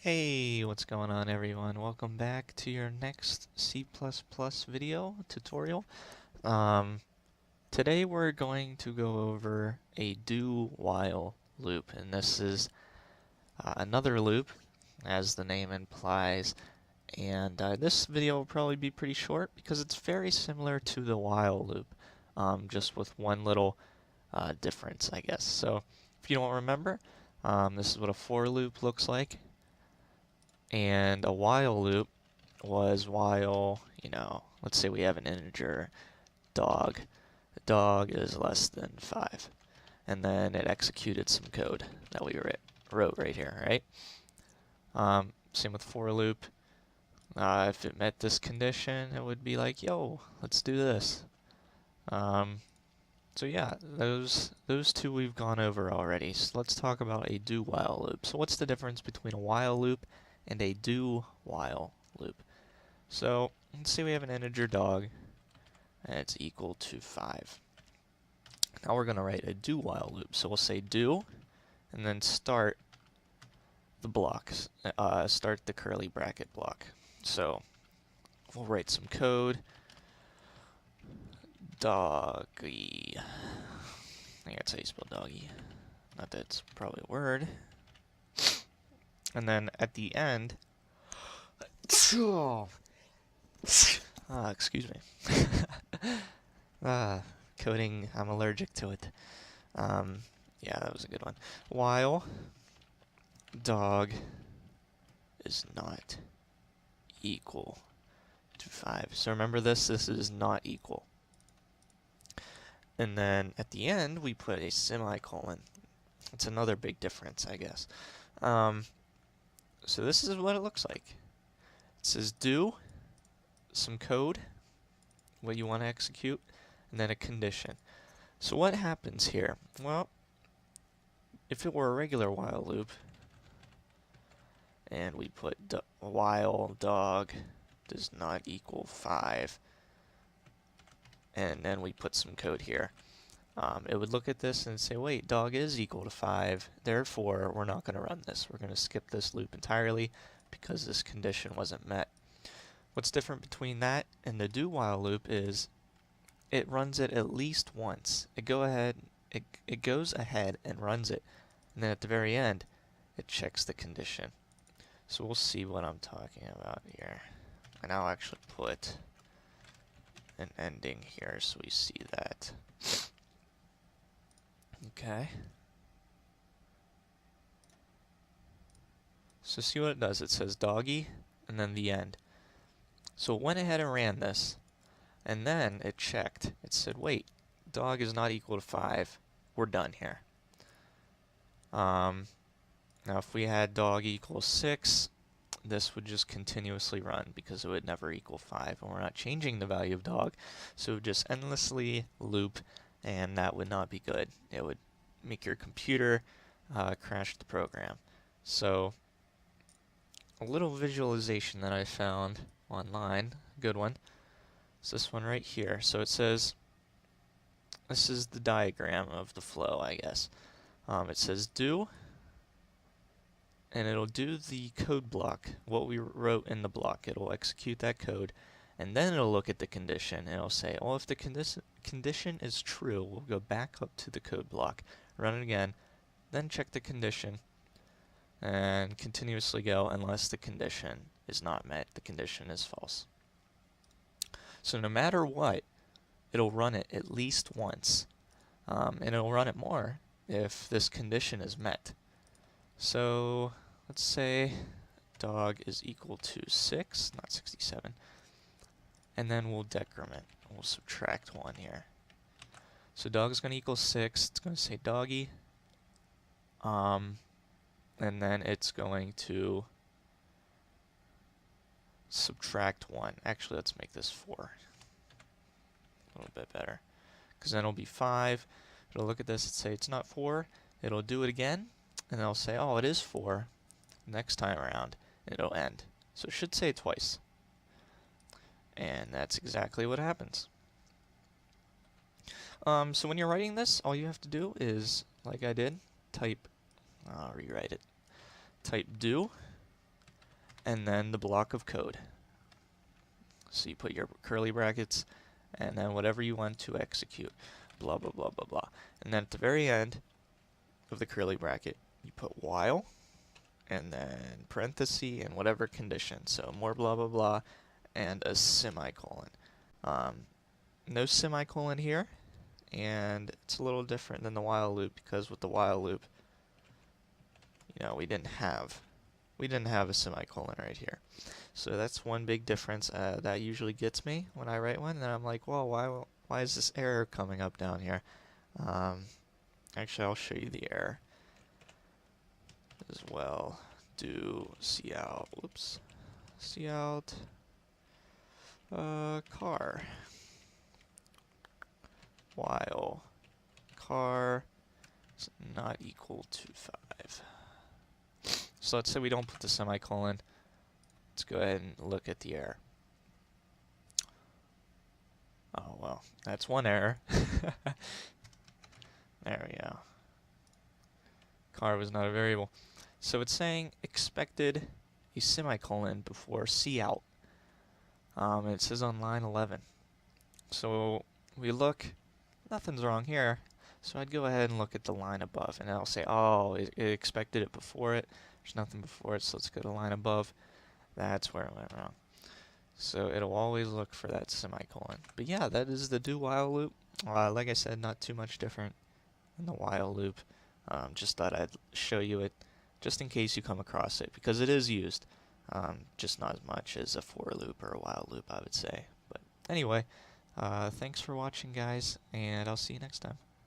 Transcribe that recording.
Hey, what's going on everyone? Welcome back to your next C++ video tutorial. Um, Today we're going to go over a do-while loop, and this is another loop, as the name implies, and this video will probably be pretty short because it's very similar to the while loop, just with one little difference, I guess. So, if you don't remember, this is what a for loop looks like. And a while loop was while, let's say we have an integer dog. The dog is less than 5. And then it executed some code that we wrote right here, right? Same with for loop. If it met this condition, it would be like, yo, let's do this. So yeah, those two we've gone over already. So let's talk about a do while loop. So what's the difference between a while loop and a do while loop? So let's say we have an integer dog and it's equal to 5. Now we're going to write a do while loop. So we'll say do and then start the blocks, start the curly bracket block. So we'll write some code. Doggy. I think that's how you spell doggy. Not that it's probably a word. And then at the end, excuse me. Coding, I'm allergic to it. Yeah, that was a good one. While dog is not equal to 5. So remember this is not equal. And then at the end, we put a semicolon. It's another big difference, I guess. So this is what it looks like. It says do some code, what you want to execute, and then a condition. So what happens here? Well, if it were a regular while loop, and we put while dog does not equal 5, and then we put some code here, it would look at this and say, wait, dog is equal to 5, therefore we're not going to run this. We're going to skip this loop entirely because this condition wasn't met. What's different between that and the do while loop is it runs it at least once. It goes ahead and runs it, and then at the very end it checks the condition. So we'll see what I'm talking about here. And I'll actually put an ending here so we see that. Okay. So see what it does. It says doggy and then the end. So it went ahead and ran this, and then it checked. It said, wait, dog is not equal to 5. We're done here. Now if we had dog equals 6, this would just continuously run because it would never equal 5, and we're not changing the value of dog, so it would just endlessly loop, and that would not be good. It would make your computer crash the program. So a little visualization that I found online, good one, is this one right here. So it says, this is the diagram of the flow, I guess. It says do, and it'll do the code block, what we wrote in the block. It'll execute that code, and then it'll look at the condition, and it'll say, well, if the condition is true, we'll go back up to the code block, run it again, then check the condition, and continuously go unless the condition is not met. The condition is false. So no matter what, it'll run it at least once, and it'll run it more if this condition is met. So let's say dog is equal to 6, not 67, and then we'll decrement. We'll subtract 1 here. So dog is going to equal 6. It's going to say doggy, and then it's going to subtract 1. Actually, let's make this 4. A little bit better, because then it'll be 5. It'll look at this and say it's not 4. It'll do it again, and it'll say, oh, it is 4 next time around, and it'll end. So it should say it twice. And that's exactly what happens. So when you're writing this, all you have to do is, like I did, type, I'll rewrite it, type do, and then the block of code. So you put your curly brackets, and then whatever you want to execute, blah, blah, blah, blah, blah. And then at the very end of the curly bracket, you put while, and then parenthesis, and whatever condition. So more blah, blah, blah, and a semicolon. No semicolon here, and it's a little different than the while loop, because with the while loop, you know, we didn't have a semicolon right here. So that's one big difference that usually gets me when I write one, and I'm like, well, why is this error coming up down here? Actually, I'll show you the error as well. Do cout, whoops, cout car, while car is not equal to 5. So let's say we don't put the semicolon. Let's go ahead and look at the error. Oh, well, that's one error. There we go. Car was not a variable. So it's saying expected a semicolon before cout. And it says on line 11. So we look, nothing's wrong here. So I'd go ahead and look at the line above, and I'll say, oh, it expected it before it. There's nothing before it, so let's go to the line above. That's where it went wrong. So it'll always look for that semicolon. But yeah, that is the do while loop. Like I said, not too much different than the while loop. Just thought I'd show you it, just in case you come across it, because it is used. Just not as much as a for loop or a while loop, I would say. But anyway, thanks for watching, guys, and I'll see you next time.